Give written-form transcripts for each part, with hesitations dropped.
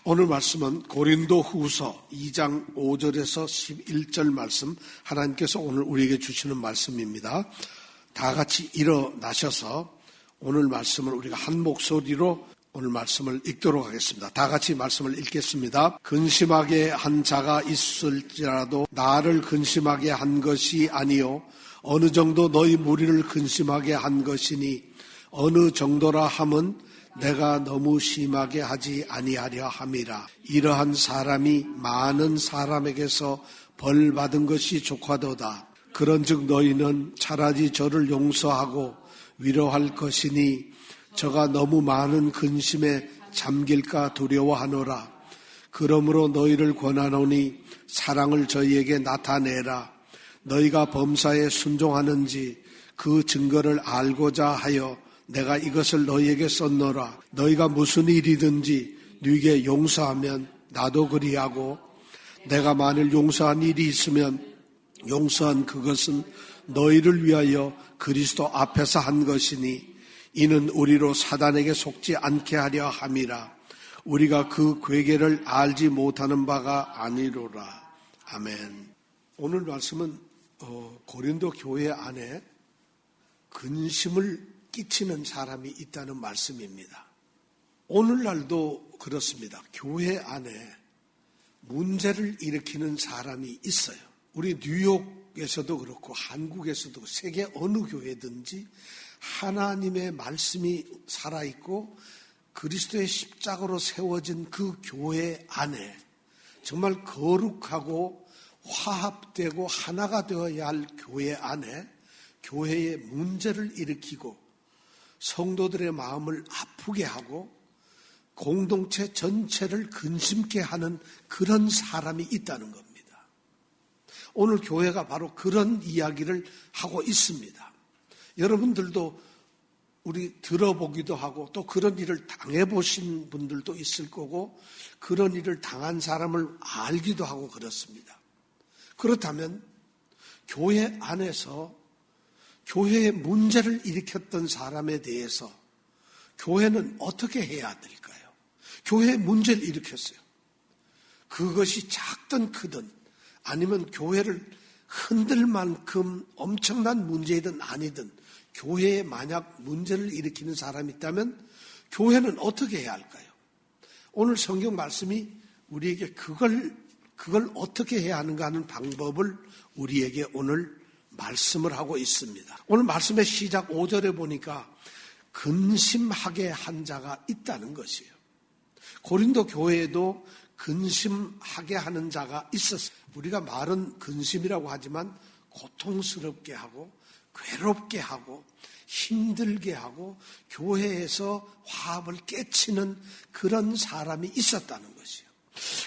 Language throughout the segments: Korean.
오늘 말씀은 고린도 후서 2장 5절에서 11절 말씀, 하나님께서 오늘 우리에게 주시는 말씀입니다. 다 같이 일어나셔서 오늘 말씀을 우리가 한 목소리로 오늘 말씀을 읽도록 하겠습니다. 다 같이 말씀을 읽겠습니다. 근심하게 한 자가 있을지라도 나를 근심하게 한 것이 아니요 어느 정도 너희 무리를 근심하게 한 것이니 어느 정도라 함은 내가 너무 심하게 하지 아니하려 함이라. 이러한 사람이 많은 사람에게서 벌 받은 것이 족하도다. 그런즉 너희는 차라리 저를 용서하고 위로할 것이니 저가 너무 많은 근심에 잠길까 두려워하노라. 그러므로 너희를 권하노니 사랑을 저희에게 나타내라. 너희가 범사에 순종하는지 그 증거를 알고자 하여 내가 이것을 너희에게 썼노라. 너희가 무슨 일이든지 네게 용서하면 나도 그리하고 내가 만일 용서한 일이 있으면 용서한 그것은 너희를 위하여 그리스도 앞에서 한 것이니 이는 우리로 사단에게 속지 않게 하려 함이라. 우리가 그 괴계를 알지 못하는 바가 아니로라. 아멘. 오늘 말씀은 고린도 교회 안에 근심을 끼치는 사람이 있다는 말씀입니다. 오늘날도 그렇습니다. 교회 안에 문제를 일으키는 사람이 있어요. 우리 뉴욕에서도 그렇고 한국에서도 세계 어느 교회든지 하나님의 말씀이 살아있고 그리스도의 십자가로 세워진 그 교회 안에 정말 거룩하고 화합되고 하나가 되어야 할 교회 안에 교회의 문제를 일으키고 성도들의 마음을 아프게 하고 공동체 전체를 근심케 하는 그런 사람이 있다는 겁니다. 오늘 교회가 바로 그런 이야기를 하고 있습니다. 여러분들도 우리 들어보기도 하고 또 그런 일을 당해보신 분들도 있을 거고 그런 일을 당한 사람을 알기도 하고 그렇습니다. 그렇다면 교회 안에서 교회의 문제를 일으켰던 사람에 대해서 교회는 어떻게 해야 될까요? 교회의 문제를 일으켰어요. 그것이 작든 크든 아니면 교회를 흔들 만큼 엄청난 문제이든 아니든 교회에 만약 문제를 일으키는 사람이 있다면 교회는 어떻게 해야 할까요? 오늘 성경 말씀이 우리에게 그걸 어떻게 해야 하는가 하는 방법을 우리에게 오늘 말씀을 하고 있습니다. 오늘 말씀의 시작 5절에 보니까 근심하게 한 자가 있다는 것이에요. 고린도 교회에도 근심하게 하는 자가 있었어요. 우리가 말은 근심이라고 하지만 고통스럽게 하고 괴롭게 하고 힘들게 하고 교회에서 화합을 깨치는 그런 사람이 있었다는 것이에요.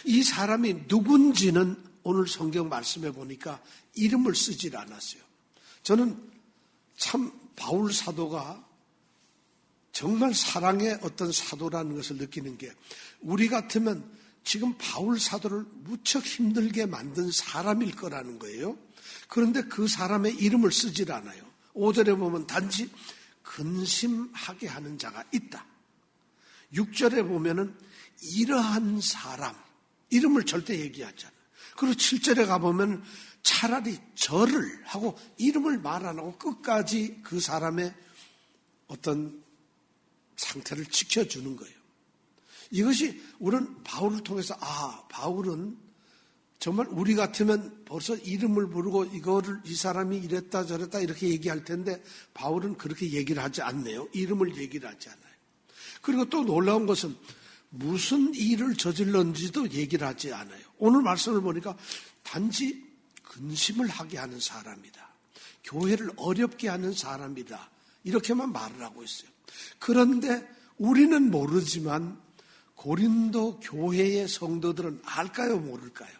이 사람이 누군지는 오늘 성경 말씀에 보니까 이름을 쓰질 않았어요. 저는 참 바울 사도가 정말 사랑의 어떤 사도라는 것을 느끼는 게 우리 같으면 지금 바울 사도를 무척 힘들게 만든 사람일 거라는 거예요. 그런데 그 사람의 이름을 쓰질 않아요. 5절에 보면 단지 근심하게 하는 자가 있다. 6절에 보면은 이러한 사람, 이름을 절대 얘기하지 않아요. 그리고 7절에 가보면 차라리 저를 하고 이름을 말 안 하고 끝까지 그 사람의 어떤 상태를 지켜주는 거예요. 이것이 우리는 바울을 통해서 바울은 정말 우리 같으면 벌써 이름을 부르고 이 사람이 이랬다 저랬다 이렇게 얘기할 텐데 바울은 그렇게 얘기를 하지 않네요. 이름을 얘기를 하지 않아요. 그리고 또 놀라운 것은 무슨 일을 저질렀는지도 얘기를 하지 않아요. 오늘 말씀을 보니까 단지 근심을 하게 하는 사람이다. 교회를 어렵게 하는 사람이다. 이렇게만 말을 하고 있어요. 그런데 우리는 모르지만 고린도 교회의 성도들은 알까요, 모를까요?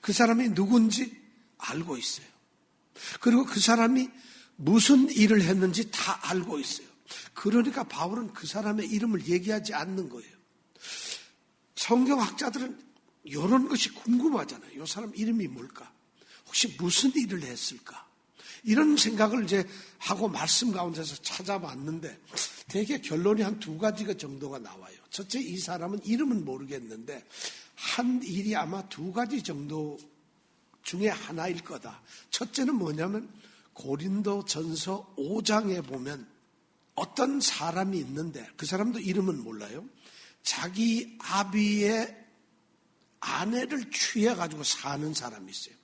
그 사람이 누군지 알고 있어요. 그리고 그 사람이 무슨 일을 했는지 다 알고 있어요. 그러니까 바울은 그 사람의 이름을 얘기하지 않는 거예요. 성경학자들은 이런 것이 궁금하잖아요. 이 사람 이름이 뭘까? 혹시 무슨 일을 했을까? 이런 생각을 이제 하고 말씀 가운데서 찾아봤는데 대개 결론이 한 2가지 정도가 나와요. 첫째, 이 사람은 이름은 모르겠는데 한 일이 아마 2가지 정도 중에 하나일 거다. 첫째는 뭐냐면 고린도전서 5장에 보면 어떤 사람이 있는데 그 사람도 이름은 몰라요. 자기 아비의 아내를 취해가지고 사는 사람이 있어요.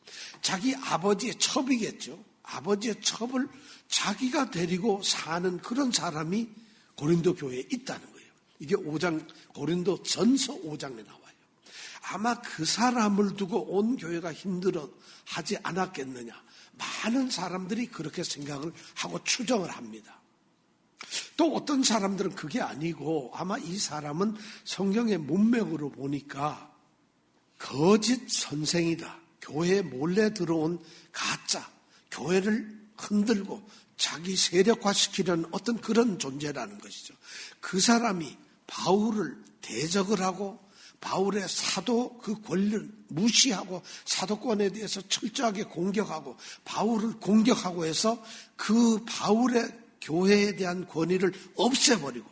자기 아버지의 첩이겠죠. 아버지의 첩을 자기가 데리고 사는 그런 사람이 고린도 교회에 있다는 거예요. 이게 5장, 고린도 전서 5장에 나와요. 아마 그 사람을 두고 온 교회가 힘들어 하지 않았겠느냐. 많은 사람들이 그렇게 생각을 하고 추정을 합니다. 또 어떤 사람들은 그게 아니고 아마 이 사람은 성경의 문맥으로 보니까 거짓 선생이다. 교회에 몰래 들어온 가짜, 교회를 흔들고 자기 세력화시키려는 어떤 그런 존재라는 것이죠. 그 사람이 바울을 대적을 하고 바울의 사도 그 권리를 무시하고 사도권에 대해서 철저하게 공격하고 바울을 공격하고 해서 그 바울의 교회에 대한 권위를 없애버리고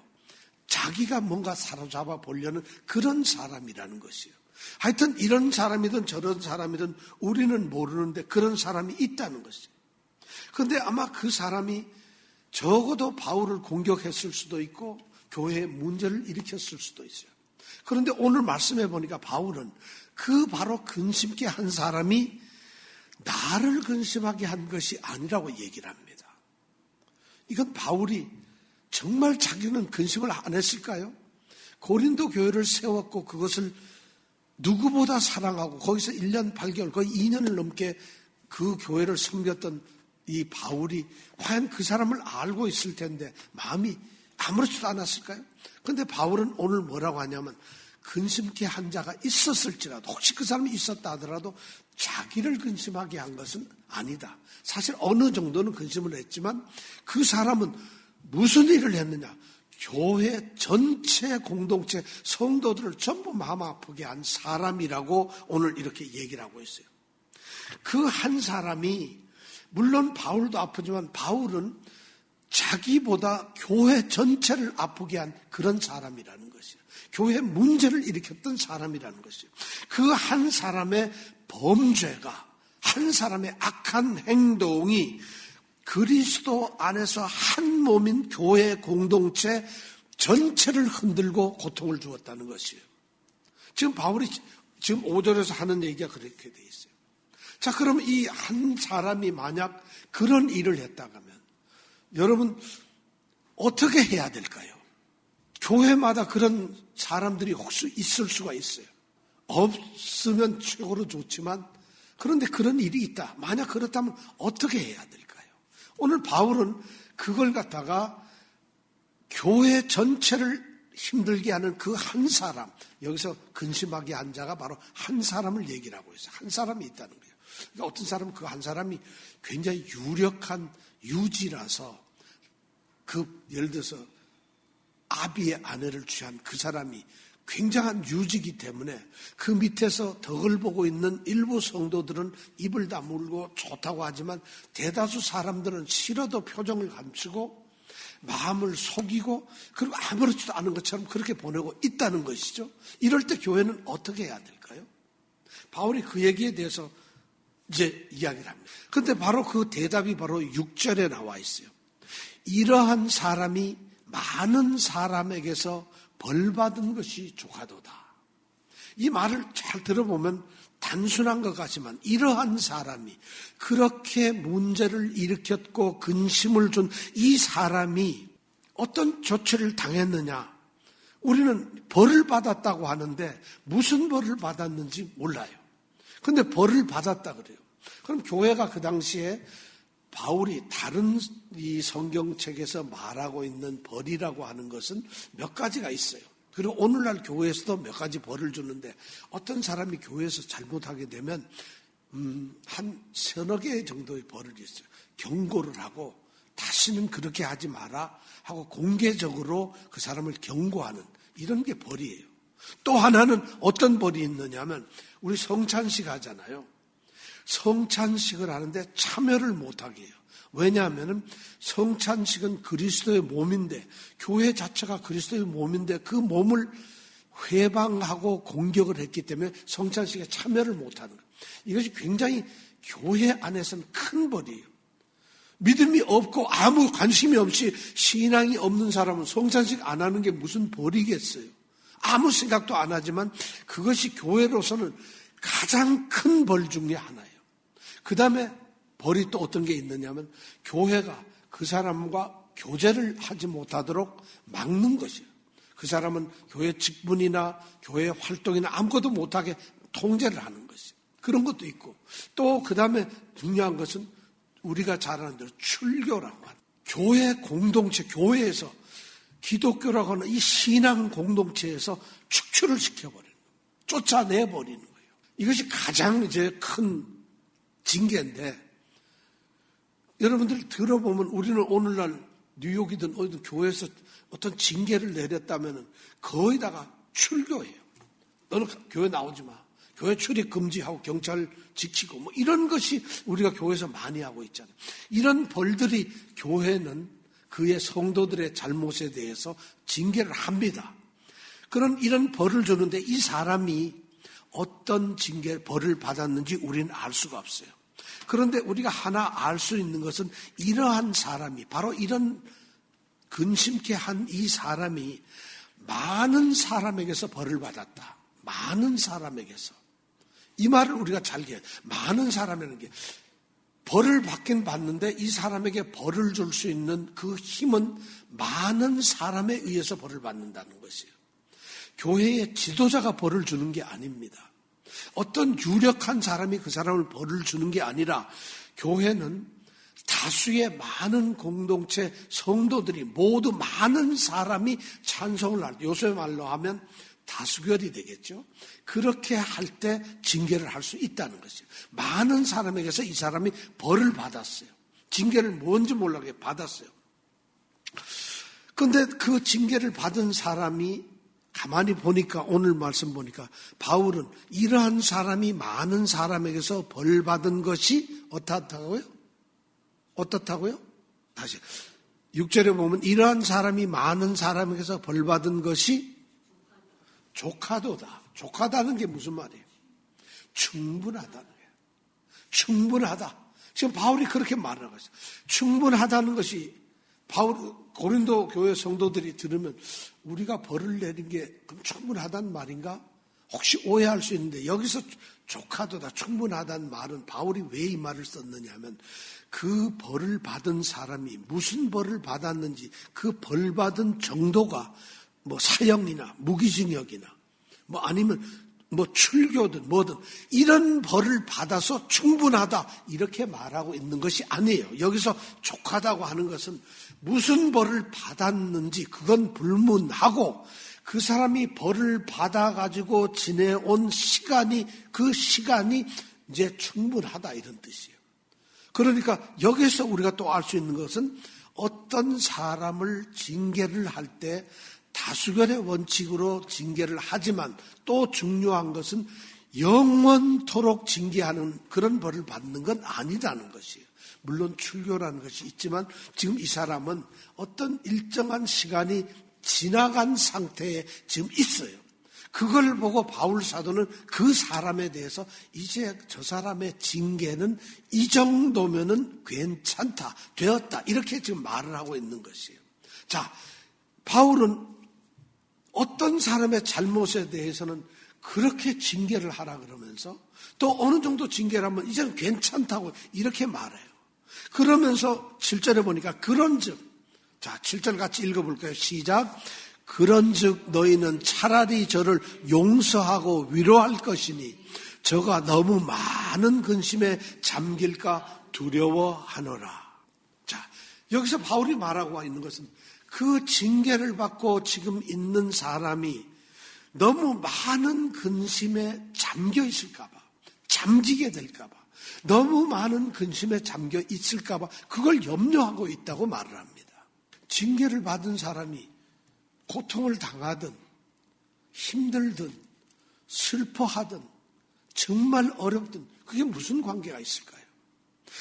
자기가 뭔가 사로잡아 보려는 그런 사람이라는 것이에요. 하여튼 이런 사람이든 저런 사람이든 우리는 모르는데 그런 사람이 있다는 것이에요. 그런데 아마 그 사람이 적어도 바울을 공격했을 수도 있고 교회에 문제를 일으켰을 수도 있어요. 그런데 오늘 말씀해 보니까 바울은 그 바로 근심케 한 사람이 나를 근심하게 한 것이 아니라고 얘기를 합니다. 이건 바울이 정말 자기는 근심을 안 했을까요? 고린도 교회를 세웠고 그것을 누구보다 사랑하고 거기서 1년 8개월 거의 2년을 넘게 그 교회를 섬겼던 이 바울이 과연 그 사람을 알고 있을 텐데 마음이 아무렇지도 않았을까요? 그런데 바울은 오늘 뭐라고 하냐면 근심케 한 자가 있었을지라도 혹시 그 사람이 있었다 하더라도 자기를 근심하게 한 것은 아니다. 사실 어느 정도는 근심을 했지만 그 사람은 무슨 일을 했느냐. 교회 전체 공동체 성도들을 전부 마음 아프게 한 사람이라고 오늘 이렇게 얘기를 하고 있어요. 그 한 사람이 물론 바울도 아프지만 바울은 자기보다 교회 전체를 아프게 한 그런 사람이라는 것이에요. 교회 문제를 일으켰던 사람이라는 것이에요. 그 한 사람의 범죄가 한 사람의 악한 행동이 그리스도 안에서 한 몸인 교회 공동체 전체를 흔들고 고통을 주었다는 것이에요. 지금 바울이 지금 5절에서 하는 얘기가 그렇게 돼 있어요. 자, 그럼 이 한 사람이 만약 그런 일을 했다고 하면 여러분 어떻게 해야 될까요? 교회마다 그런 사람들이 혹시 있을 수가 있어요. 없으면 최고로 좋지만 그런데 그런 일이 있다. 만약 그렇다면 어떻게 해야 될까요? 오늘 바울은 그걸 갖다가 교회 전체를 힘들게 하는 그 한 사람, 여기서 근심하게 한 자가 바로 한 사람을 얘기를 하고 있어요. 한 사람이 있다는 거예요. 그러니까 어떤 사람은 그 한 사람이 굉장히 유력한 유지라서 예를 들어서 아비의 아내를 취한 그 사람이 굉장한 유지이기 때문에 그 밑에서 덕을 보고 있는 일부 성도들은 입을 다물고 좋다고 하지만 대다수 사람들은 싫어도 표정을 감추고 마음을 속이고 그리고 아무렇지도 않은 것처럼 그렇게 보내고 있다는 것이죠. 이럴 때 교회는 어떻게 해야 될까요? 바울이 그 얘기에 대해서 이제 이야기를 합니다. 그런데 바로 그 대답이 바로 6절에 나와 있어요. 이러한 사람이 많은 사람에게서 벌받은 것이 조가도다. 이 말을 잘 들어보면 단순한 것 같지만 이러한 사람이 그렇게 문제를 일으켰고 근심을 준 이 사람이 어떤 조치를 당했느냐. 우리는 벌을 받았다고 하는데 무슨 벌을 받았는지 몰라요. 그런데 벌을 받았다 그래요. 그럼 교회가 그 당시에 바울이 다른 이 성경책에서 말하고 있는 벌이라고 하는 것은 몇 가지가 있어요. 그리고 오늘날 교회에서도 몇 가지 벌을 주는데 어떤 사람이 교회에서 잘못하게 되면 한 서너 개 정도의 벌을 있어요. 경고를 하고 다시는 그렇게 하지 마라 하고 공개적으로 그 사람을 경고하는 이런 게 벌이에요. 또 하나는 어떤 벌이 있느냐면 우리 성찬식 하잖아요. 성찬식을 하는데 참여를 못하게 해요. 왜냐하면 성찬식은 그리스도의 몸인데, 교회 자체가 그리스도의 몸인데 그 몸을 회방하고 공격을 했기 때문에 성찬식에 참여를 못하는 거예요. 이것이 굉장히 교회 안에서는 큰 벌이에요. 믿음이 없고 아무 관심이 없이 신앙이 없는 사람은 성찬식 안 하는 게 무슨 벌이겠어요. 아무 생각도 안 하지만 그것이 교회로서는 가장 큰 벌 중에 하나예요. 그 다음에 벌이 또 어떤 게 있느냐면 교회가 그 사람과 교제를 하지 못하도록 막는 것이에요. 그 사람은 교회 직분이나 교회 활동이나 아무것도 못하게 통제를 하는 것이에요. 그런 것도 있고 또 그 다음에 중요한 것은 우리가 잘 아는 대로 출교라고 하는 교회 공동체, 교회에서 기독교라고 하는 이 신앙 공동체에서 축출을 시켜버리는 거예요. 쫓아내버리는 거예요. 이것이 가장 이제 큰 징계인데 여러분들 들어보면 우리는 오늘날 뉴욕이든 어디든 교회에서 어떤 징계를 내렸다면 거의 다가 출교예요. 너는 교회 나오지 마. 교회 출입 금지하고 경찰 지키고 뭐 이런 것이 우리가 교회에서 많이 하고 있잖아요. 이런 벌들이 교회는 그의 성도들의 잘못에 대해서 징계를 합니다. 그런 이런 벌을 주는데 이 사람이 어떤 벌을 받았는지 우리는 알 수가 없어요. 그런데 우리가 하나 알 수 있는 것은 이러한 사람이 바로 이런 근심케 한 이 사람이 많은 사람에게서 벌을 받았다. 많은 사람에게서. 이 말을 우리가 잘 이해해요. 많은 사람이라는 게 벌을 받긴 받는데 이 사람에게 벌을 줄 수 있는 그 힘은 많은 사람에 의해서 벌을 받는다는 것이에요. 교회의 지도자가 벌을 주는 게 아닙니다. 어떤 유력한 사람이 그 사람을 벌을 주는 게 아니라 교회는 다수의 많은 공동체 성도들이 모두 많은 사람이 찬송을 할 때, 요새 말로 하면 다수결이 되겠죠. 그렇게 할 때 징계를 할 수 있다는 것이에요. 많은 사람에게서 이 사람이 벌을 받았어요. 징계를 뭔지 몰라게 받았어요. 그런데 그 징계를 받은 사람이 가만히 보니까 오늘 말씀 보니까 바울은 이러한 사람이 많은 사람에게서 벌 받은 것이 어떻다고요? 어떻다고요? 다시 6절에 보면 이러한 사람이 많은 사람에게서 벌 받은 것이 족하도다. 족하다는 게 무슨 말이에요? 충분하다는 거예요. 충분하다. 지금 바울이 그렇게 말을 하고 있어요. 충분하다는 것이 고린도 교회 성도들이 들으면 우리가 벌을 내린 게 그럼 충분하다는 말인가? 혹시 오해할 수 있는데 여기서 족하도다, 충분하다는 말은 바울이 왜 이 말을 썼느냐 하면 그 벌을 받은 사람이 무슨 벌을 받았는지 그 벌 받은 정도가 뭐 사형이나 무기징역이나 뭐 아니면 뭐 출교든 뭐든 이런 벌을 받아서 충분하다 이렇게 말하고 있는 것이 아니에요. 여기서 족하다고 하는 것은 무슨 벌을 받았는지 그건 불문하고 그 사람이 벌을 받아가지고 지내온 시간이 그 시간이 이제 충분하다 이런 뜻이에요. 그러니까 여기서 우리가 또 알 수 있는 것은 어떤 사람을 징계를 할 때 다수결의 원칙으로 징계를 하지만 또 중요한 것은 영원토록 징계하는 그런 벌을 받는 건 아니다는 것이에요. 물론 출교라는 것이 있지만 지금 이 사람은 어떤 일정한 시간이 지나간 상태에 지금 있어요. 그걸 보고 바울 사도는 그 사람에 대해서 이제 저 사람의 징계는 이 정도면은 괜찮다, 되었다 이렇게 지금 말을 하고 있는 것이에요. 자, 바울은 어떤 사람의 잘못에 대해서는 그렇게 징계를 하라 그러면서 또 어느 정도 징계를 하면 이제는 괜찮다고 이렇게 말해요. 그러면서 7절에 보니까 그런즉, 자 7절 같이 읽어볼까요? 시작. 그런즉 너희는 차라리 저를 용서하고 위로할 것이니 저가 너무 많은 근심에 잠길까 두려워하노라. 자, 여기서 바울이 말하고 있는 것은 그 징계를 받고 지금 있는 사람이 너무 많은 근심에 잠겨 있을까봐, 잠기게 될까봐, 너무 많은 근심에 잠겨 있을까봐 그걸 염려하고 있다고 말을 합니다. 징계를 받은 사람이 고통을 당하든 힘들든 슬퍼하든 정말 어렵든 그게 무슨 관계가 있을까요?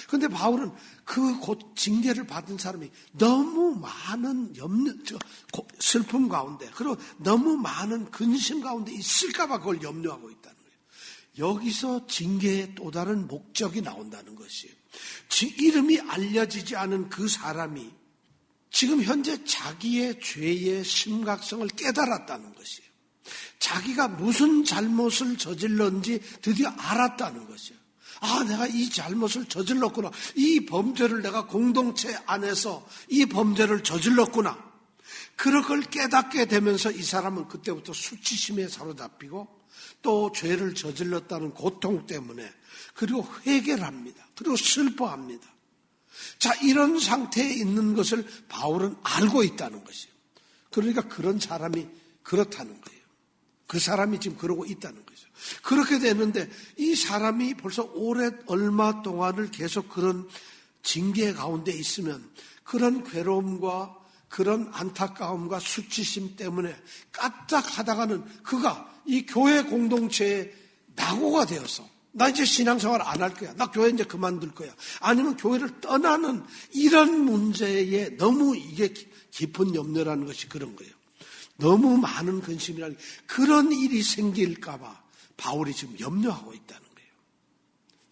그런데 바울은 그 곧 징계를 받은 사람이 너무 많은 슬픔 가운데, 그리고 너무 많은 근심 가운데 있을까봐 그걸 염려하고 있다는 거예요. 여기서 징계의 또 다른 목적이 나온다는 것이에요. 이름이 알려지지 않은 그 사람이 지금 현재 자기의 죄의 심각성을 깨달았다는 것이에요. 자기가 무슨 잘못을 저질렀는지 드디어 알았다는 것이에요. 아, 내가 이 잘못을 저질렀구나. 이 범죄를 내가 공동체 안에서 이 범죄를 저질렀구나. 그런 걸 깨닫게 되면서 이 사람은 그때부터 수치심에 사로잡히고 또 죄를 저질렀다는 고통 때문에 그리고 회개를 합니다. 그리고 슬퍼합니다. 자, 이런 상태에 있는 것을 바울은 알고 있다는 것이에요. 그러니까 그런 사람이 그렇다는 거예요. 그 사람이 지금 그러고 있다는 거죠. 그렇게 되는데 이 사람이 벌써 얼마 동안을 계속 그런 징계 가운데 있으면 그런 괴로움과 그런 안타까움과 수치심 때문에 까딱하다가는 그가 이 교회 공동체의 낙오가 되어서 나 이제 신앙생활 안 할 거야. 나 교회 이제 그만둘 거야. 아니면 교회를 떠나는 이런 문제에 너무 이게 깊은 염려라는 것이 그런 거예요. 너무 많은 근심이라는 그런 일이 생길까봐 바울이 지금 염려하고 있다는 거예요.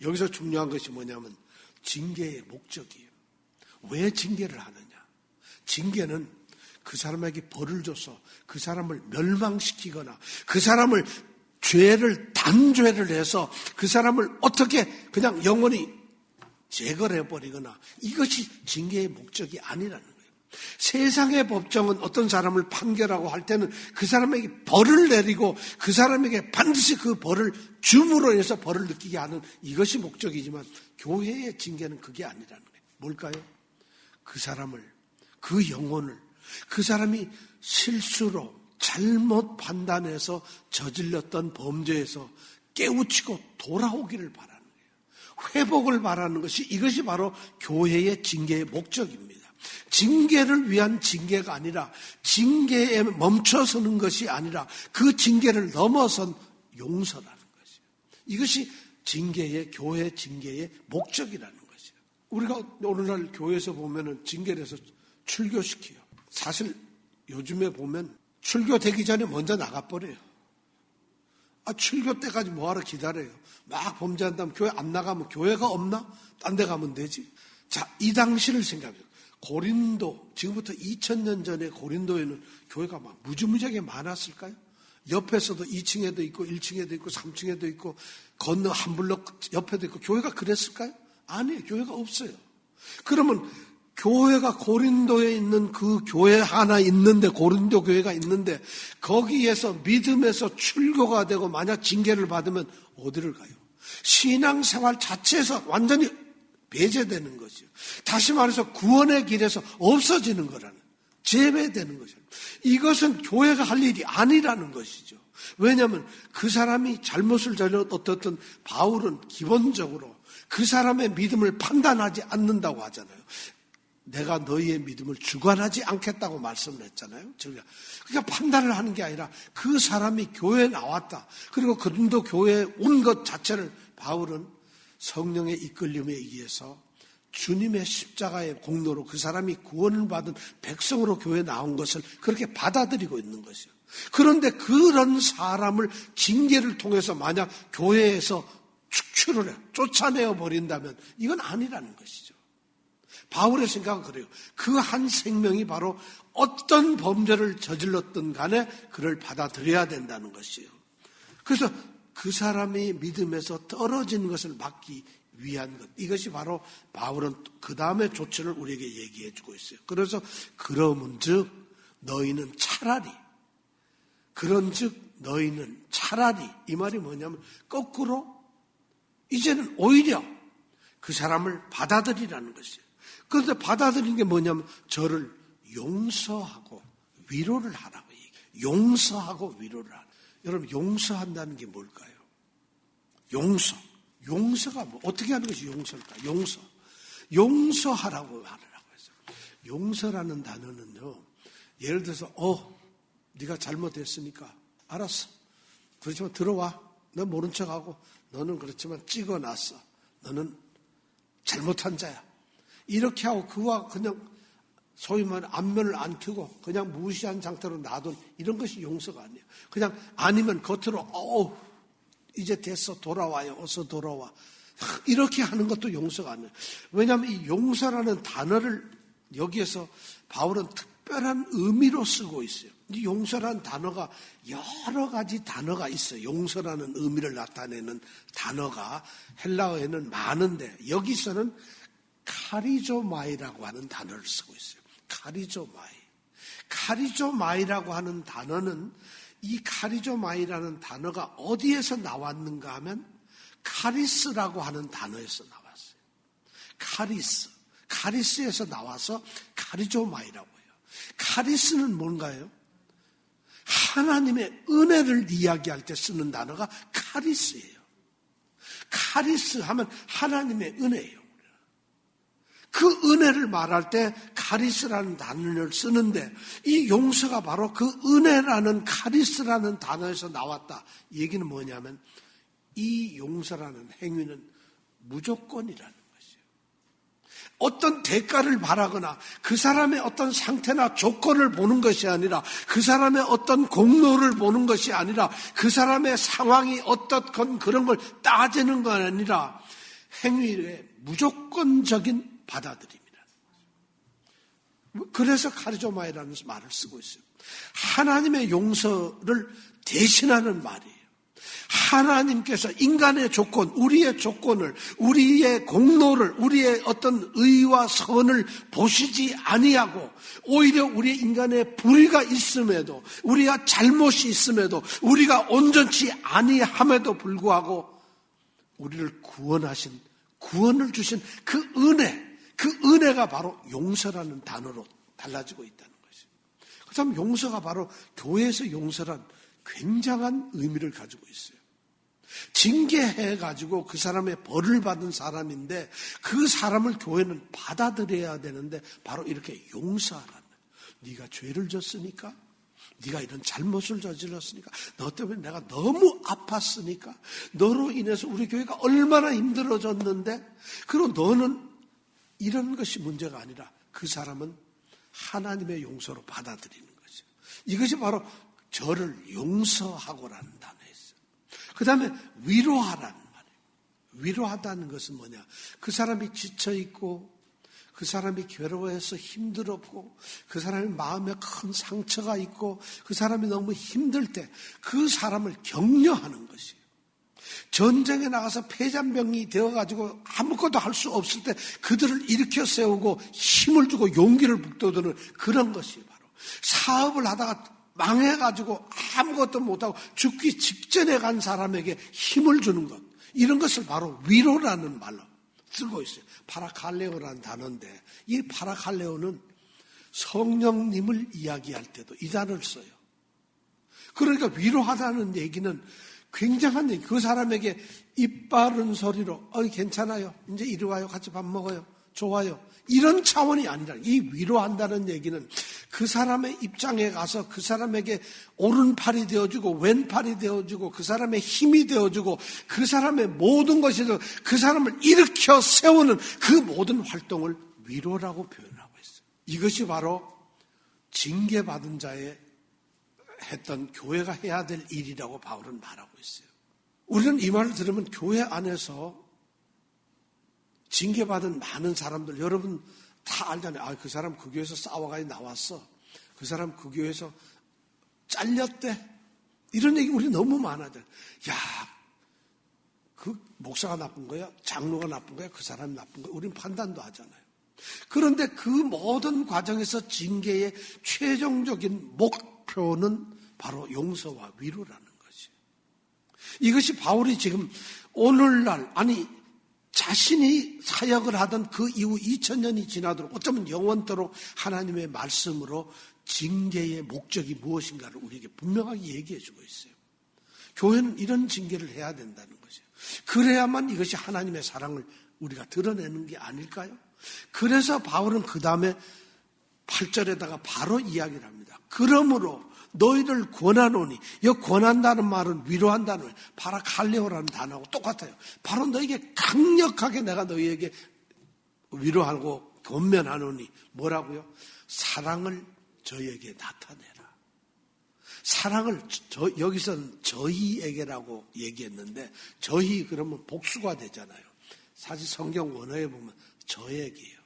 여기서 중요한 것이 뭐냐면 징계의 목적이에요. 왜 징계를 하느냐? 징계는 그 사람에게 벌을 줘서 그 사람을 멸망시키거나 그 사람을 단죄를 해서 그 사람을 어떻게 그냥 영원히 제거를 해버리거나 이것이 징계의 목적이 아니라는 거예요. 세상의 법정은 어떤 사람을 판결하고 할 때는 그 사람에게 벌을 내리고 그 사람에게 반드시 그 벌을 줌으로 인해서 벌을 느끼게 하는 이것이 목적이지만 교회의 징계는 그게 아니라는 거예요. 뭘까요? 그 사람을, 그 영혼을 그 사람이 실수로 잘못 판단해서 저질렀던 범죄에서 깨우치고 돌아오기를 바라는 거예요. 회복을 바라는 것이 이것이 바로 교회의 징계의 목적입니다. 징계를 위한 징계가 아니라 징계에 멈춰서는 것이 아니라 그 징계를 넘어선 용서라는 것이에요. 이것이 교회 징계의 목적이라는 것이에요. 우리가 오늘날 교회에서 보면은 징계를 해서 출교시켜요. 사실 요즘에 보면 출교되기 전에 먼저 나가버려요. 출교 때까지 뭐하러 기다려요. 막 범죄한다면 교회 안 나가면 교회가 없나? 딴 데 가면 되지. 자, 이 당시를 생각해요. 고린도, 지금부터 2000년 전에 고린도에는 교회가 막 무지무지하게 많았을까요? 옆에서도 2층에도 있고 1층에도 있고 3층에도 있고 건너 한 블럭 옆에도 있고 교회가 그랬을까요? 아니에요. 교회가 없어요. 그러면 교회가 고린도에 있는 그 교회 하나 있는데 고린도 교회가 있는데 거기에서 믿음에서 출교가 되고 만약 징계를 받으면 어디를 가요? 신앙생활 자체에서 완전히 배제되는 거죠. 다시 말해서 구원의 길에서 없어지는 거라는, 제외되는 거죠. 이것은 교회가 할 일이 아니라는 것이죠. 왜냐하면 그 사람이 잘못을 저질렀던 바울은 기본적으로 그 사람의 믿음을 판단하지 않는다고 하잖아요. 내가 너희의 믿음을 주관하지 않겠다고 말씀을 했잖아요. 그러니까 판단을 하는 게 아니라 그 사람이 교회에 나왔다. 그리고 그분도 교회에 온 것 자체를 바울은 성령의 이끌림에 의해서 주님의 십자가의 공로로 그 사람이 구원을 받은 백성으로 교회에 나온 것을 그렇게 받아들이고 있는 것이요. 그런데 그런 사람을 징계를 통해서 만약 교회에서 축출을 해 쫓아내어 버린다면 이건 아니라는 것이죠. 바울의 생각은 그래요. 그 한 생명이 바로 어떤 범죄를 저질렀든 간에 그를 받아들여야 된다는 것이에요. 그래서 그 사람이 믿음에서 떨어지는 것을 막기 위한 것. 이것이 바로 바울은 그 다음의 조치를 우리에게 얘기해 주고 있어요. 그래서 그러문즉 너희는 차라리 이 말이 뭐냐면 거꾸로 이제는 오히려 그 사람을 받아들이라는 것이에요. 그런데 받아들이는 게 뭐냐면 저를 용서하고 위로를 하라고 얘기해요. 용서하고 위로를 하라. 여러분 용서한다는 게 뭘까요? 용서가 뭐 어떻게 하는 것이 용서일까? 용서하라고 하라고 했어요. 용서라는 단어는요. 예를 들어서 네가 잘못했으니까 알았어. 그렇지만 들어와. 너 모른 척하고 너는 그렇지만 찍어놨어. 너는 잘못한 자야. 이렇게 하고 그와 그냥 소위 말하면 안면을 안 트고 그냥 무시한 상태로 놔둔 이런 것이 용서가 아니에요. 그냥 아니면 겉으로 이제 됐어 돌아와요. 어서 돌아와. 이렇게 하는 것도 용서가 아니에요. 왜냐하면 이 용서라는 단어를 여기에서 바울은 특별한 의미로 쓰고 있어요. 이 용서라는 단어가 여러 가지 단어가 있어요. 용서라는 의미를 나타내는 단어가 헬라어에는 많은데 여기서는 카리조마이라고 하는 단어를 쓰고 있어요. 카리조마이라고 하는 단어는 이 카리조마이라는 단어가 어디에서 나왔는가 하면 카리스라고 하는 단어에서 나왔어요. 카리스에서 나와서 카리조마이라고 해요. 카리스는 뭔가요? 하나님의 은혜를 이야기할 때 쓰는 단어가 카리스예요. 카리스 하면 하나님의 은혜예요. 그 은혜를 말할 때 카리스라는 단어를 쓰는데 이 용서가 바로 그 은혜라는 카리스라는 단어에서 나왔다. 이 얘기는 뭐냐면 이 용서라는 행위는 무조건이라는 것이에요. 어떤 대가를 바라거나 그 사람의 어떤 상태나 조건을 보는 것이 아니라 그 사람의 어떤 공로를 보는 것이 아니라 그 사람의 상황이 어떻건 그런 걸 따지는 건 아니라 행위의 무조건적인 받아들임이라는 거죠. 그래서 카리조마이라는 말을 쓰고 있어요. 하나님의 용서를 대신하는 말이에요. 하나님께서 인간의 조건, 우리의 조건을, 우리의 공로를, 우리의 어떤 의와 선을 보시지 아니하고 오히려 우리 인간의 불의가 있음에도 우리가 잘못이 있음에도 우리가 온전치 아니함에도 불구하고 우리를 구원을 주신 그 은혜가 바로 용서라는 단어로 달라지고 있다는 것이죠. 그렇다면 용서가 바로 교회에서 용서란 굉장한 의미를 가지고 있어요. 징계해가지고 그 사람의 벌을 받은 사람인데 그 사람을 교회는 받아들여야 되는데 바로 이렇게 용서하라는 거예요. 네가 죄를 졌으니까, 네가 이런 잘못을 저질렀으니까, 너 때문에 내가 너무 아팠으니까, 너로 인해서 우리 교회가 얼마나 힘들어졌는데, 그리고 너는 이런 것이 문제가 아니라 그 사람은 하나님의 용서로 받아들이는 거죠. 이것이 바로 저를 용서하고라는 단어였어요. 그 다음에 위로하라는 말이에요. 위로하다는 것은 뭐냐? 그 사람이 지쳐있고 그 사람이 괴로워해서 힘들었고 그 사람의 마음에 큰 상처가 있고 그 사람이 너무 힘들 때 그 사람을 격려하는 것이에요. 전쟁에 나가서 패잔병이 되어가지고 아무것도 할 수 없을 때 그들을 일으켜 세우고 힘을 주고 용기를 북돋우는 그런 것이 바로 사업을 하다가 망해가지고 아무것도 못하고 죽기 직전에 간 사람에게 힘을 주는 것, 이런 것을 바로 위로라는 말로 쓰고 있어요. 파라칼레오라는 단어인데 이 파라칼레오는 성령님을 이야기할 때도 이 단어를 써요. 그러니까 위로하다는 얘기는 굉장한 얘기. 그 사람에게 입 바른 소리로 괜찮아요. 이제 이리 와요. 같이 밥 먹어요. 좋아요. 이런 차원이 아니라 이 위로한다는 얘기는 그 사람의 입장에 가서 그 사람에게 오른팔이 되어주고 왼팔이 되어주고 그 사람의 힘이 되어주고 그 사람의 모든 것이 그 사람을 일으켜 세우는 그 모든 활동을 위로라고 표현하고 있어요. 이것이 바로 징계받은 자의 했던 교회가 해야 될 일이라고 바울은 말하고 있어요. 우리는 이 말을 들으면 교회 안에서 징계받은 많은 사람들, 여러분 다 알잖아요. 그 사람 그 교회에서 싸워가지고 나왔어. 그 사람 그 교회에서 잘렸대. 이런 얘기 우리 너무 많아요. 그 목사가 나쁜 거야? 장로가 나쁜 거야? 그 사람이 나쁜 거야? 우리는 판단도 하잖아요. 그런데 그 모든 과정에서 징계의 최종적인 목표는 바로 용서와 위로라는 것이에요. 이것이 바울이 지금 오늘날, 자신이 사역을 하던 그 이후 2000년이 지나도록 어쩌면 영원토록 하나님의 말씀으로 징계의 목적이 무엇인가를 우리에게 분명하게 얘기해 주고 있어요. 교회는 이런 징계를 해야 된다는 것이에요. 그래야만 이것이 하나님의 사랑을 우리가 드러내는 게 아닐까요? 그래서 바울은 그 다음에 8절에다가 바로 이야기를 합니다. 그러므로 너희를 권하노니, 이 권한다는 말은 위로한다는 거예요. 파라칼레오라는 단어하고 똑같아요. 바로 너에게 강력하게 내가 너희에게 위로하고 권면하노니 뭐라고요? 사랑을 저희에게 나타내라. 사랑을 여기서는 저희에게라고 얘기했는데 저희 그러면 복수가 되잖아요. 사실 성경 원어에 보면 저에게요.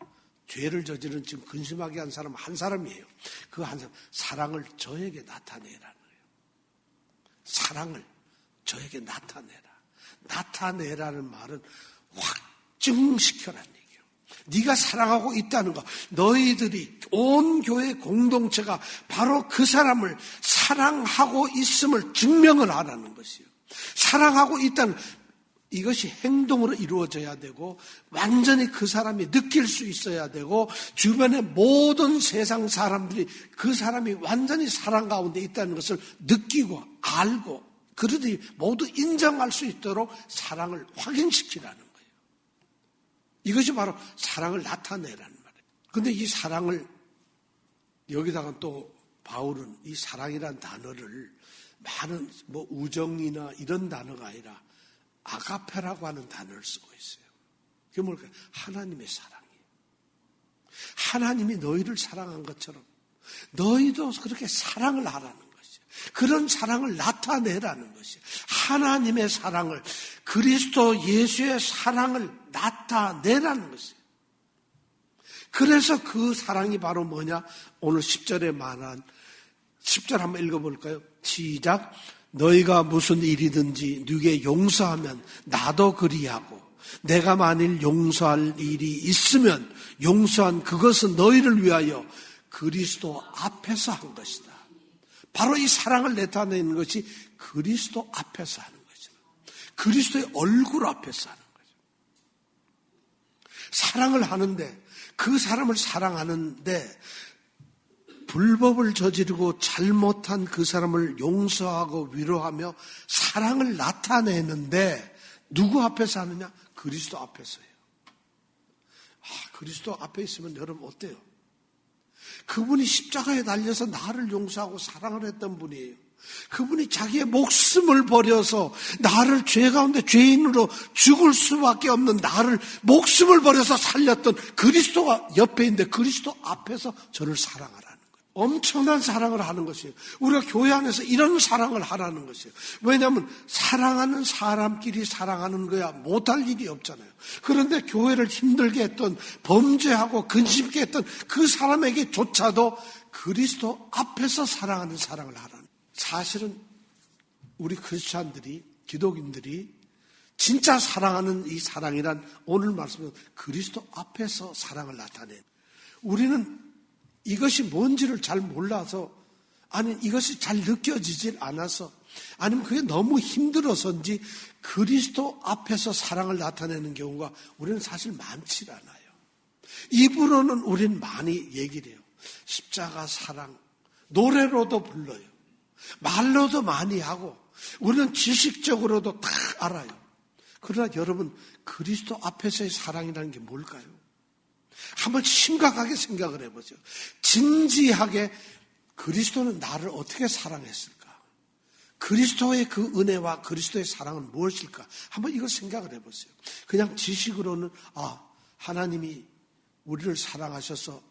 죄를 저지른 지금 근심하게 한 사람 한 사람이에요. 그 한 사람 사랑을 저에게 나타내라는 거예요. 사랑을 저에게 나타내라. 나타내라는 말은 확증시켜라는 얘기예요. 네가 사랑하고 있다는 거, 너희들이 온 교회 공동체가 바로 그 사람을 사랑하고 있음을 증명을 하라는 것이에요. 사랑하고 있다는 이것이 행동으로 이루어져야 되고 완전히 그 사람이 느낄 수 있어야 되고 주변의 모든 세상 사람들이 그 사람이 완전히 사랑 가운데 있다는 것을 느끼고 알고 그들이 모두 인정할 수 있도록 사랑을 확인시키라는 거예요. 이것이 바로 사랑을 나타내라는 말이에요. 그런데 이 사랑을 여기다가 또 바울은 이 사랑이라는 단어를 많은 우정이나 이런 단어가 아니라 아가페라고 하는 단어를 쓰고 있어요. 그게 뭘까요? 하나님의 사랑이에요. 하나님이 너희를 사랑한 것처럼 너희도 그렇게 사랑을 하라는 것이에요. 그런 사랑을 나타내라는 것이에요. 하나님의 사랑을, 그리스도 예수의 사랑을 나타내라는 것이에요. 그래서 그 사랑이 바로 뭐냐? 오늘 10절에 말한 10절 한번 읽어볼까요? 시작. 너희가 무슨 일이든지 누게 용서하면 나도 그리하고 내가 만일 용서할 일이 있으면 용서한 그것은 너희를 위하여 그리스도 앞에서 한 것이다. 바로 이 사랑을 나타내는 것이 그리스도 앞에서 하는 것이다. 그리스도의 얼굴 앞에서 하는 거죠. 사랑을 하는데 그 사람을 사랑하는데 불법을 저지르고 잘못한 그 사람을 용서하고 위로하며 사랑을 나타내는데 누구 앞에서 하느냐? 그리스도 앞에서예요. 그리스도 앞에 있으면 여러분 어때요? 그분이 십자가에 달려서 나를 용서하고 사랑을 했던 분이에요. 그분이 자기의 목숨을 버려서 나를 죄 가운데 죄인으로 죽을 수밖에 없는 나를 목숨을 버려서 살렸던 그리스도가 옆에 있는데 그리스도 앞에서 저를 사랑하라는 거예요. 엄청난 사랑을 하는 것이에요. 우리가 교회 안에서 이런 사랑을 하라는 것이에요. 왜냐하면 사랑하는 사람끼리 사랑하는 거야 못할 일이 없잖아요. 그런데 교회를 힘들게 했던 범죄하고 근심케 했던 그 사람에게조차도 그리스도 앞에서 사랑하는 사랑을 하라는. 사실은 우리 크리스찬들이, 기독인들이 진짜 사랑하는 이 사랑이란 오늘 말씀은 그리스도 앞에서 사랑을 나타낸. 우리는 이것이 뭔지를 잘 몰라서, 아니 이것이 잘 느껴지질 않아서, 아니면 그게 너무 힘들어서인지 그리스도 앞에서 사랑을 나타내는 경우가 우리는 사실 많지 않아요. 입으로는 우리는 많이 얘기를 해요. 십자가 사랑, 노래로도 불러요. 말로도 많이 하고 우리는 지식적으로도 다 알아요. 그러나 여러분, 그리스도 앞에서의 사랑이라는 게 뭘까요? 한번 심각하게 생각을 해보세요. 진지하게 그리스도는 나를 어떻게 사랑했을까? 그리스도의 그 은혜와 그리스도의 사랑은 무엇일까? 한번 이걸 생각을 해보세요. 그냥 지식으로는 하나님이 우리를 사랑하셔서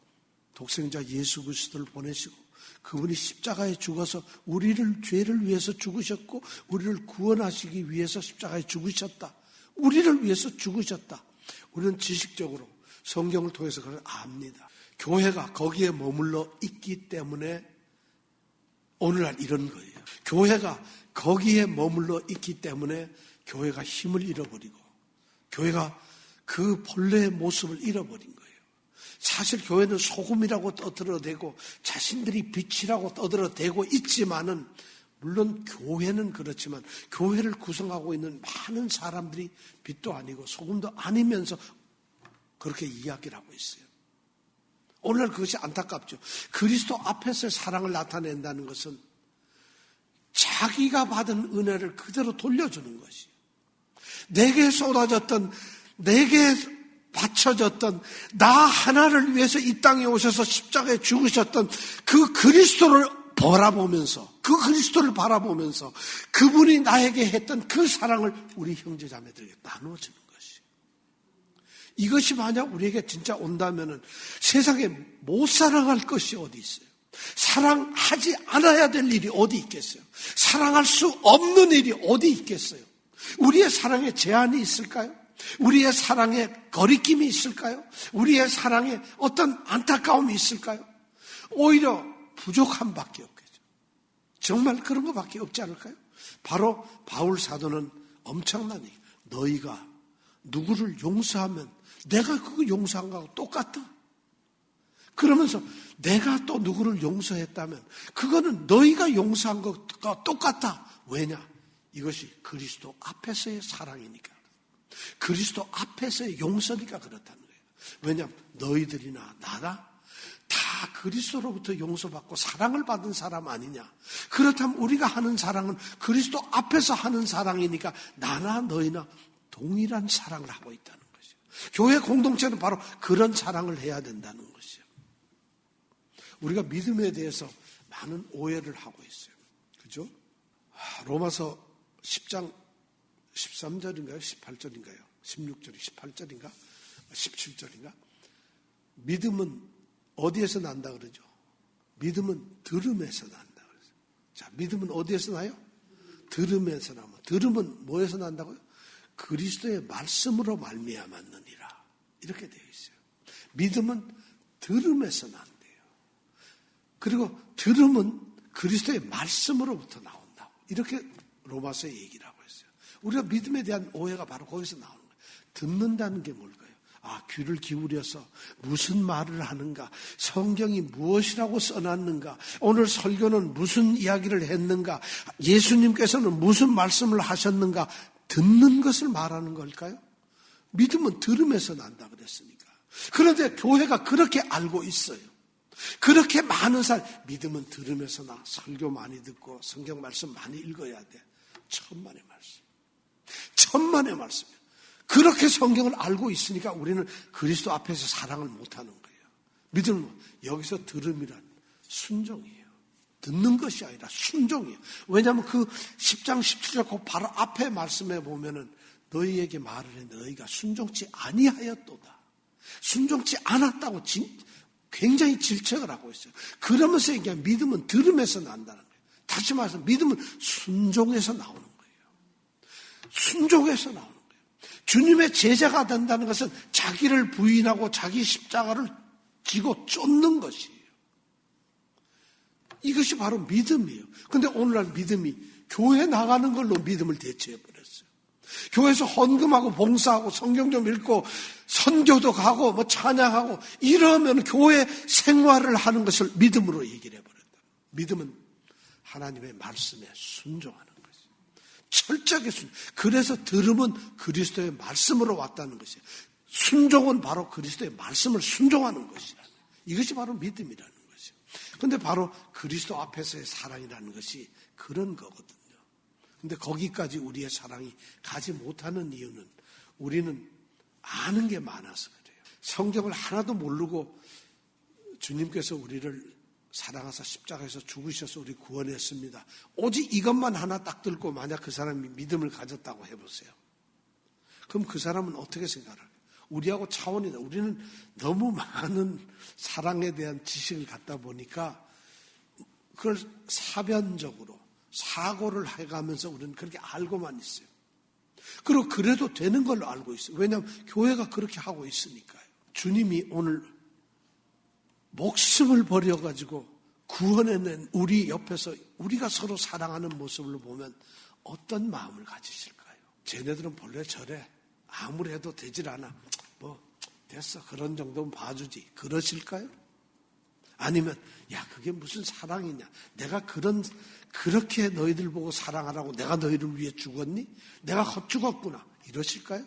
독생자 예수 그리스도를 보내시고 그분이 십자가에 죽어서 우리를 죄를 위해서 죽으셨고 우리를 구원하시기 위해서 십자가에 죽으셨다. 우리를 위해서 죽으셨다. 우리는 지식적으로 성경을 통해서 그걸 압니다. 교회가 거기에 머물러 있기 때문에 오늘날 이런 거예요. 교회가 거기에 머물러 있기 때문에 교회가 힘을 잃어버리고 교회가 그 본래의 모습을 잃어버린 거예요. 사실 교회는 소금이라고 떠들어대고 자신들이 빛이라고 떠들어대고 있지만은 물론 교회는 그렇지만 교회를 구성하고 있는 많은 사람들이 빛도 아니고 소금도 아니면서 그렇게 이야기를 하고 있어요. 오늘날 그것이 안타깝죠. 그리스도 앞에서 사랑을 나타낸다는 것은 자기가 받은 은혜를 그대로 돌려주는 것이에요. 내게 쏟아졌던, 내게 바쳐졌던, 나 하나를 위해서 이 땅에 오셔서 십자가에 죽으셨던 그 그리스도를 바라보면서, 그 그리스도를 바라보면서 그분이 나에게 했던 그 사랑을 우리 형제 자매들에게 나누어주는 것이에요. 이것이 만약 우리에게 진짜 온다면은 세상에 못 사랑할 것이 어디 있어요? 사랑하지 않아야 될 일이 어디 있겠어요? 사랑할 수 없는 일이 어디 있겠어요? 우리의 사랑에 제한이 있을까요? 우리의 사랑에 거리낌이 있을까요? 우리의 사랑에 어떤 안타까움이 있을까요? 오히려 부족함 밖에 없겠죠. 정말 그런 것밖에 없지 않을까요? 바로 바울 사도는 엄청난 얘기. 너희가 누구를 용서하면 내가 그거 용서한 거하고 똑같다. 그러면서 내가 또 누구를 용서했다면 그거는 너희가 용서한 것과 똑같다. 왜냐? 이것이 그리스도 앞에서의 사랑이니까. 그리스도 앞에서의 용서니까 그렇다는 거예요. 왜냐하면 너희들이나 나나 다 그리스도로부터 용서받고 사랑을 받은 사람 아니냐. 그렇다면 우리가 하는 사랑은 그리스도 앞에서 하는 사랑이니까 나나 너희나 동일한 사랑을 하고 있다는 것이죠. 교회 공동체는 바로 그런 사랑을 해야 된다는 것이죠. 우리가 믿음에 대해서 많은 오해를 하고 있어요. 그죠? 로마서 10장 13절인가요? 18절인가요? 16절이 18절인가? 17절인가? 믿음은 어디에서 난다 그러죠? 믿음은 들음에서 난다 그러죠. 자, 믿음은 어디에서 나요? 들음에서 나면. 들음은 뭐에서 난다고요? 그리스도의 말씀으로 말미암았느니라. 이렇게 되어 있어요. 믿음은 들음에서 난대요. 그리고 들음은 그리스도의 말씀으로부터 나온다. 이렇게 로마서에 얘기를 하고 있어요. 우리가 믿음에 대한 오해가 바로 거기서 나오는 거예요. 듣는다는 게 뭘까요? 귀를 기울여서 무슨 말을 하는가? 성경이 무엇이라고 써놨는가? 오늘 설교는 무슨 이야기를 했는가? 예수님께서는 무슨 말씀을 하셨는가? 듣는 것을 말하는 걸까요? 믿음은 들음에서 난다 그랬으니까. 그런데 교회가 그렇게 알고 있어요. 그렇게 많은 사람, 믿음은 들으면서 나 설교 많이 듣고 성경 말씀 많이 읽어야 돼. 천만의 말씀. 천만의 말씀이에요. 그렇게 성경을 알고 있으니까 우리는 그리스도 앞에서 사랑을 못하는 거예요. 믿음은 여기서 들음이란 순종이에요. 듣는 것이 아니라 순종이에요. 왜냐하면 그 10장 17절 그 바로 앞에 말씀해 보면은 너희에게 말을 해 너희가 순종치 아니하였도다. 순종치 않았다고 굉장히 질책을 하고 있어요. 그러면서 이게 믿음은 들음에서 난다는 거예요. 다시 말해서 믿음은 순종에서 나오는 거예요. 순종에서 나오는 거예요. 주님의 제자가 된다는 것은 자기를 부인하고 자기 십자가를 지고 쫓는 것이에요. 이것이 바로 믿음이에요. 그런데 오늘날 믿음이 교회 나가는 걸로 믿음을 대체해버렸어요. 교회에서 헌금하고 봉사하고 성경 좀 읽고 선교도 가고 뭐 찬양하고 이러면 교회 생활을 하는 것을 믿음으로 얘기를 해버렸다. 믿음은 하나님의 말씀에 순종하는 것이에요. 철저하게 순종. 그래서 들음은 그리스도의 말씀으로 왔다는 것이에요. 순종은 바로 그리스도의 말씀을 순종하는 것이라. 이것이 바로 믿음이라는 것이에요. 그런데 바로 그리스도 앞에서의 사랑이라는 것이 그런 거거든요. 근데 거기까지 우리의 사랑이 가지 못하는 이유는 우리는 아는 게 많아서 그래요. 성경을 하나도 모르고 주님께서 우리를 사랑하사 십자가에서 죽으셔서 우리 구원했습니다. 오직 이것만 하나 딱 들고 만약 그 사람이 믿음을 가졌다고 해보세요. 그럼 그 사람은 어떻게 생각할까요? 우리하고 차원이다. 우리는 너무 많은 사랑에 대한 지식을 갖다 보니까 그걸 사변적으로 사고를 해가면서 우리는 그렇게 알고만 있어요. 그리고 그래도 되는 걸로 알고 있어요. 왜냐하면 교회가 그렇게 하고 있으니까요. 주님이 오늘 목숨을 버려가지고 구원해낸 우리 옆에서 우리가 서로 사랑하는 모습을 보면 어떤 마음을 가지실까요? 쟤네들은 본래 저래. 아무리 해도 되질 않아. 뭐 됐어. 그런 정도는 봐주지. 그러실까요? 아니면 야 그게 무슨 사랑이냐. 내가 그렇게 너희들 보고 사랑하라고 내가 너희를 위해 죽었니? 내가 헛죽었구나. 이러실까요?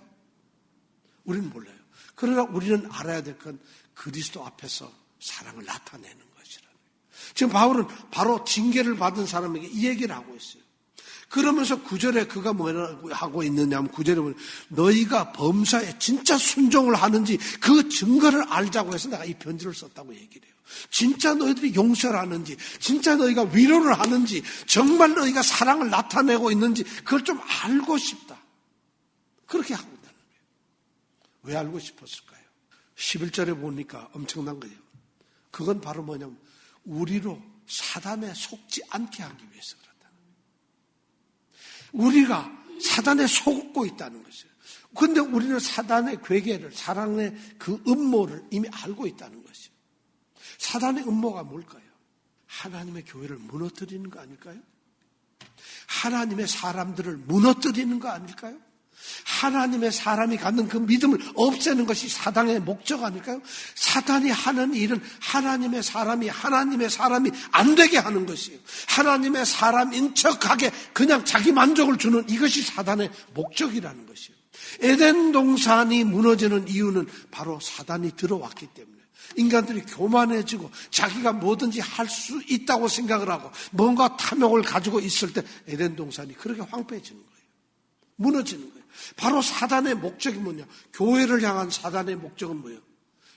우리는 몰라요. 그러나 우리는 알아야 될 건 그리스도 앞에서 사랑을 나타내는 것이라는 거예요. 지금 바울은 바로 징계를 받은 사람에게 이 얘기를 하고 있어요. 그러면서 9절에 그가 뭐라고 하고 있느냐면 9절에 보면 너희가 범사에 진짜 순종을 하는지 그 증거를 알자고 해서 내가 이 편지를 썼다고 얘기를 해요. 진짜 너희들이 용서를 하는지 진짜 너희가 위로를 하는지 정말 너희가 사랑을 나타내고 있는지 그걸 좀 알고 싶다. 그렇게 하고 있다는 거예요. 왜 알고 싶었을까요? 11절에 보니까 엄청난 거예요. 그건 바로 뭐냐면 우리로 사단에 속지 않게 하기 위해서 그렇다. 우리가 사단에 속고 있다는 것이에요. 그런데 우리는 사단의 괴계를, 사단의 그 음모를 이미 알고 있다는 것이에요. 사단의 음모가 뭘까요? 하나님의 교회를 무너뜨리는 거 아닐까요? 하나님의 사람들을 무너뜨리는 거 아닐까요? 하나님의 사람이 갖는 그 믿음을 없애는 것이 사단의 목적 아닐까요? 사단이 하는 일은 하나님의 사람이 안 되게 하는 것이에요. 하나님의 사람인 척하게 그냥 자기 만족을 주는 이것이 사단의 목적이라는 것이에요. 에덴 동산이 무너지는 이유는 바로 사단이 들어왔기 때문에 인간들이 교만해지고 자기가 뭐든지 할 수 있다고 생각을 하고 뭔가 탐욕을 가지고 있을 때 에덴 동산이 그렇게 황폐해지는 거예요. 무너지는 거예요. 바로 사단의 목적이 뭐냐? 교회를 향한 사단의 목적은 뭐예요?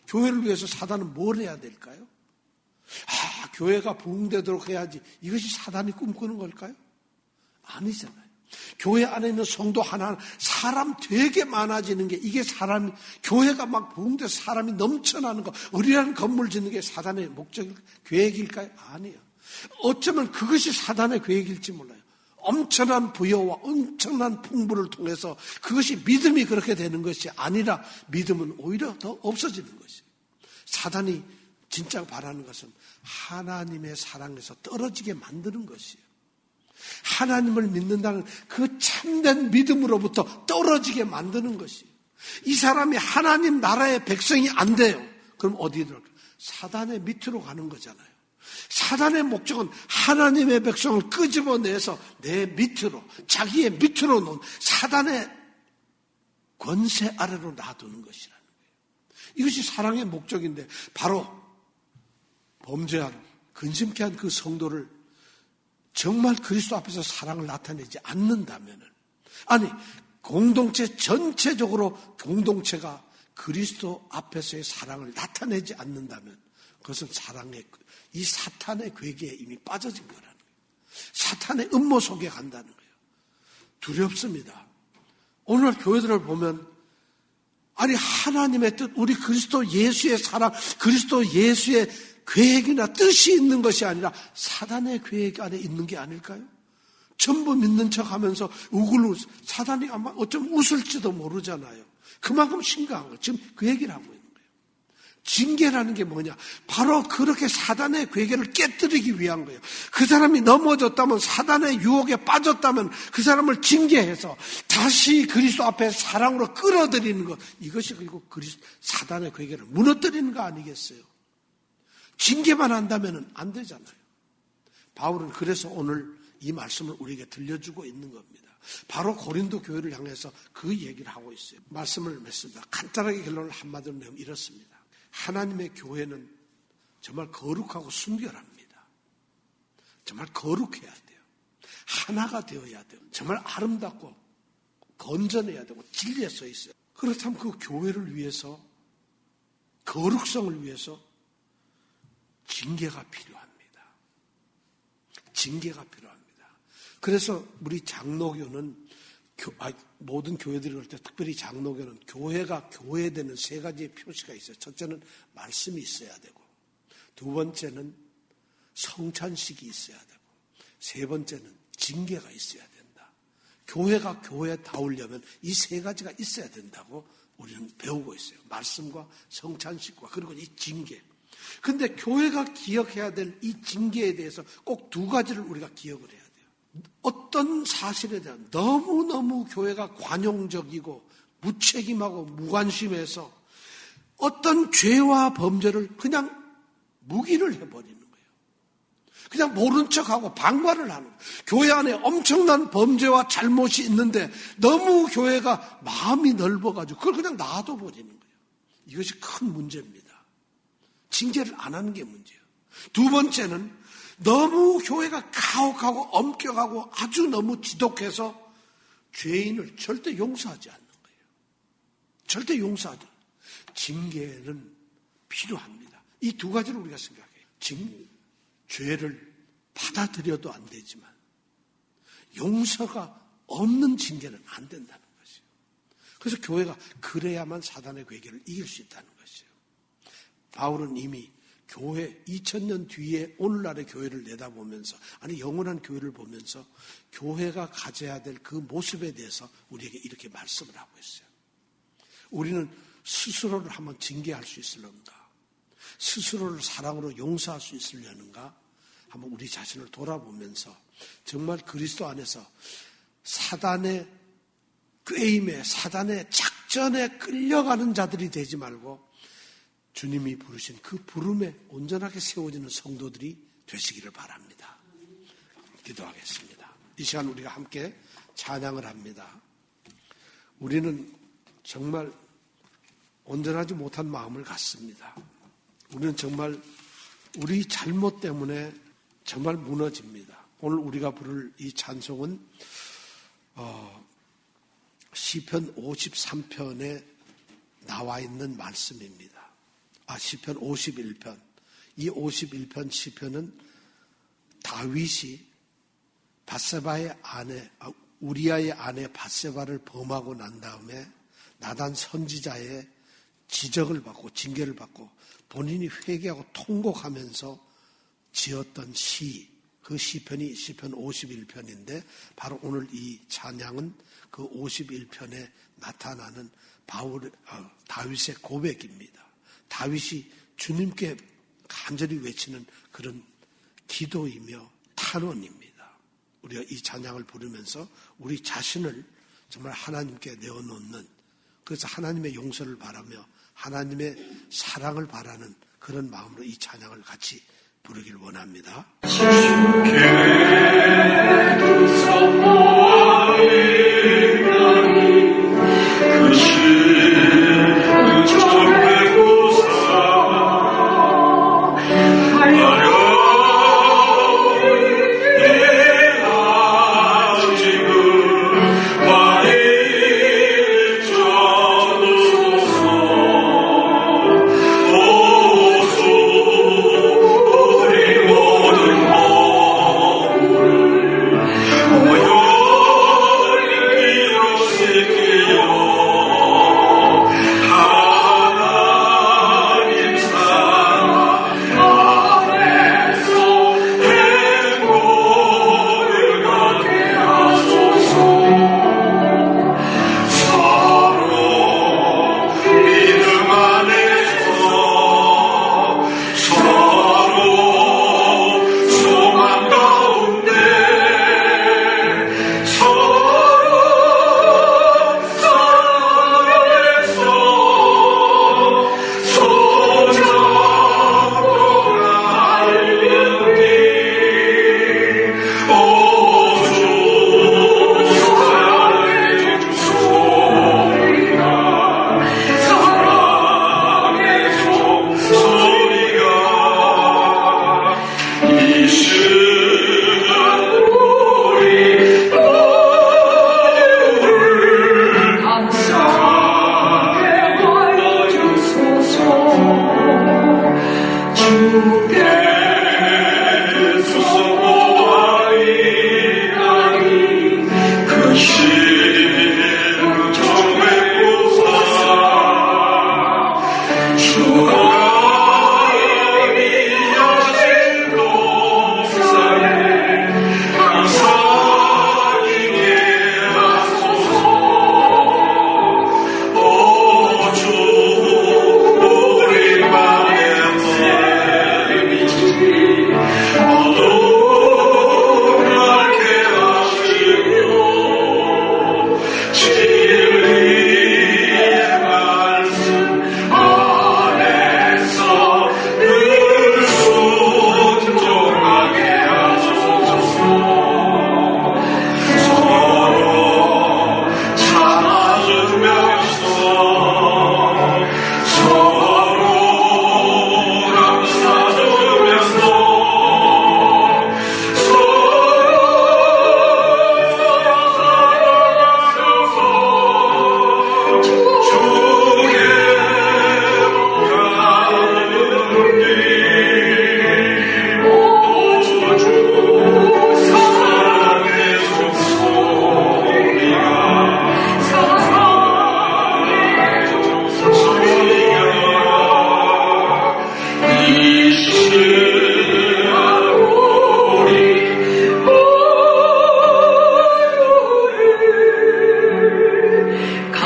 교회를 위해서 사단은 뭘 해야 될까요? 교회가 부흥되도록 해야지. 이것이 사단이 꿈꾸는 걸까요? 아니잖아요. 교회 안에 있는 성도 하나, 사람 되게 많아지는 게 이게 사람이, 교회가 막 부흥돼서 사람이 넘쳐나는 거, 의리한 건물 짓는 게 사단의 목적, 계획일까요? 아니에요. 어쩌면 그것이 사단의 계획일지 몰라요. 엄청난 부여와 엄청난 풍부를 통해서 그것이 믿음이 그렇게 되는 것이 아니라 믿음은 오히려 더 없어지는 것이에요. 사단이 진짜 바라는 것은 하나님의 사랑에서 떨어지게 만드는 것이에요. 하나님을 믿는다는 그 참된 믿음으로부터 떨어지게 만드는 것이에요. 이 사람이 하나님 나라의 백성이 안 돼요. 그럼 어디에 들어갈까요? 사단의 밑으로 가는 거잖아요. 사단의 목적은 하나님의 백성을 끄집어내서 내 밑으로, 자기의 밑으로 놓은 사단의 권세 아래로 놔두는 것이라는 거예요. 이것이 사랑의 목적인데 바로 범죄한, 근심케 한 그 성도를 정말 그리스도 앞에서 사랑을 나타내지 않는다면, 아니 공동체 전체적으로 공동체가 그리스도 앞에서의 사랑을 나타내지 않는다면 그것은 사랑의, 이 사탄의 괴계에 이미 빠져진 거라는 거예요. 사탄의 음모 속에 간다는 거예요. 두렵습니다. 오늘 교회들을 보면 아니 하나님의 뜻, 우리 그리스도 예수의 사랑, 그리스도 예수의 계획이나 뜻이 있는 것이 아니라 사단의 계획 안에 있는 게 아닐까요? 전부 믿는 척하면서 사단이 아마 어쩌면 웃을지도 모르잖아요. 그만큼 심각한 거예요. 지금 그 얘기를 하고 있는 거예요. 징계라는 게 뭐냐? 바로 그렇게 사단의 계획을 깨뜨리기 위한 거예요. 그 사람이 넘어졌다면, 사단의 유혹에 빠졌다면 그 사람을 징계해서 다시 그리스도 앞에 사랑으로 끌어들이는 것, 이것이 그리고 사단의 계획을 무너뜨리는 거 아니겠어요? 징계만 한다면 안 되잖아요. 바울은 그래서 오늘 이 말씀을 우리에게 들려주고 있는 겁니다. 바로 고린도 교회를 향해서 그 얘기를 하고 있어요. 말씀을 맺습니다. 간단하게 결론을 한마디로 내면 이렇습니다. 하나님의 교회는 정말 거룩하고 순결합니다. 정말 거룩해야 돼요. 하나가 되어야 돼요. 정말 아름답고 건전해야 되고 진리에 서 있어요. 그렇다면 그 교회를 위해서, 거룩성을 위해서 징계가 필요합니다. 징계가 필요합니다. 그래서 우리 장로교는, 모든 교회들이 그럴 때 특별히 장로교는 교회가 교회되는 세 가지의 표시가 있어요. 첫째는 말씀이 있어야 되고, 두 번째는 성찬식이 있어야 되고, 세 번째는 징계가 있어야 된다. 교회가 교회다우려면 이 세 가지가 있어야 된다고 우리는 배우고 있어요. 말씀과 성찬식과 그리고 이 징계. 근데 교회가 기억해야 될 이 징계에 대해서 꼭 두 가지를 우리가 기억을 해야 돼요. 어떤 사실에 대한 너무너무 교회가 관용적이고 무책임하고 무관심해서 어떤 죄와 범죄를 그냥 무기를 해버리는 거예요. 그냥 모른 척하고 방관을 하는 거예요. 교회 안에 엄청난 범죄와 잘못이 있는데 너무 교회가 마음이 넓어가지고 그걸 그냥 놔둬버리는 거예요. 이것이 큰 문제입니다. 징계를 안 하는 게 문제예요. 두 번째는 너무 교회가 가혹하고 엄격하고 아주 너무 지독해서 죄인을 절대 용서하지 않는 거예요. 절대 용서하지 않아요. 징계는 필요합니다. 이 두 가지를 우리가 생각해요. 죄를 받아들여도 안 되지만 용서가 없는 징계는 안 된다는 것이에요. 그래서 교회가 그래야만 사단의 괴계를 이길 수 있다는 것이에요. 바울은 이미 교회 2000년 뒤에 오늘날의 교회를 내다보면서, 아니 영원한 교회를 보면서 교회가 가져야 될 그 모습에 대해서 우리에게 이렇게 말씀을 하고 있어요. 우리는 스스로를 한번 징계할 수 있을런가? 스스로를 사랑으로 용서할 수 있으려는가? 한번 우리 자신을 돌아보면서 정말 그리스도 안에서 사단의 꾀임에, 사단의 작전에 끌려가는 자들이 되지 말고 주님이 부르신 그 부름에 온전하게 세워지는 성도들이 되시기를 바랍니다. 기도하겠습니다. 이 시간 우리가 함께 찬양을 합니다. 우리는 정말 온전하지 못한 마음을 갖습니다. 우리는 정말 우리 잘못 때문에 정말 무너집니다. 오늘 우리가 부를 이 찬송은 시편 53편에 나와 있는 말씀입니다. 시편 51편. 이 51편 시편은 다윗이 밧세바의 아내, 우리아의 아내 밧세바를 범하고 난 다음에 나단 선지자의 지적을 받고 징계를 받고 본인이 회개하고 통곡하면서 지었던 시, 그 시편이 시편 51편인데 바로 오늘 이 찬양은 그 51편에 나타나는 다윗의 고백입니다. 다윗이 주님께 간절히 외치는 그런 기도이며 탄원입니다. 우리가 이 찬양을 부르면서 우리 자신을 정말 하나님께 내어놓는, 그래서 하나님의 용서를 바라며 하나님의 사랑을 바라는 그런 마음으로 이 찬양을 같이 부르길 원합니다.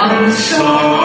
항상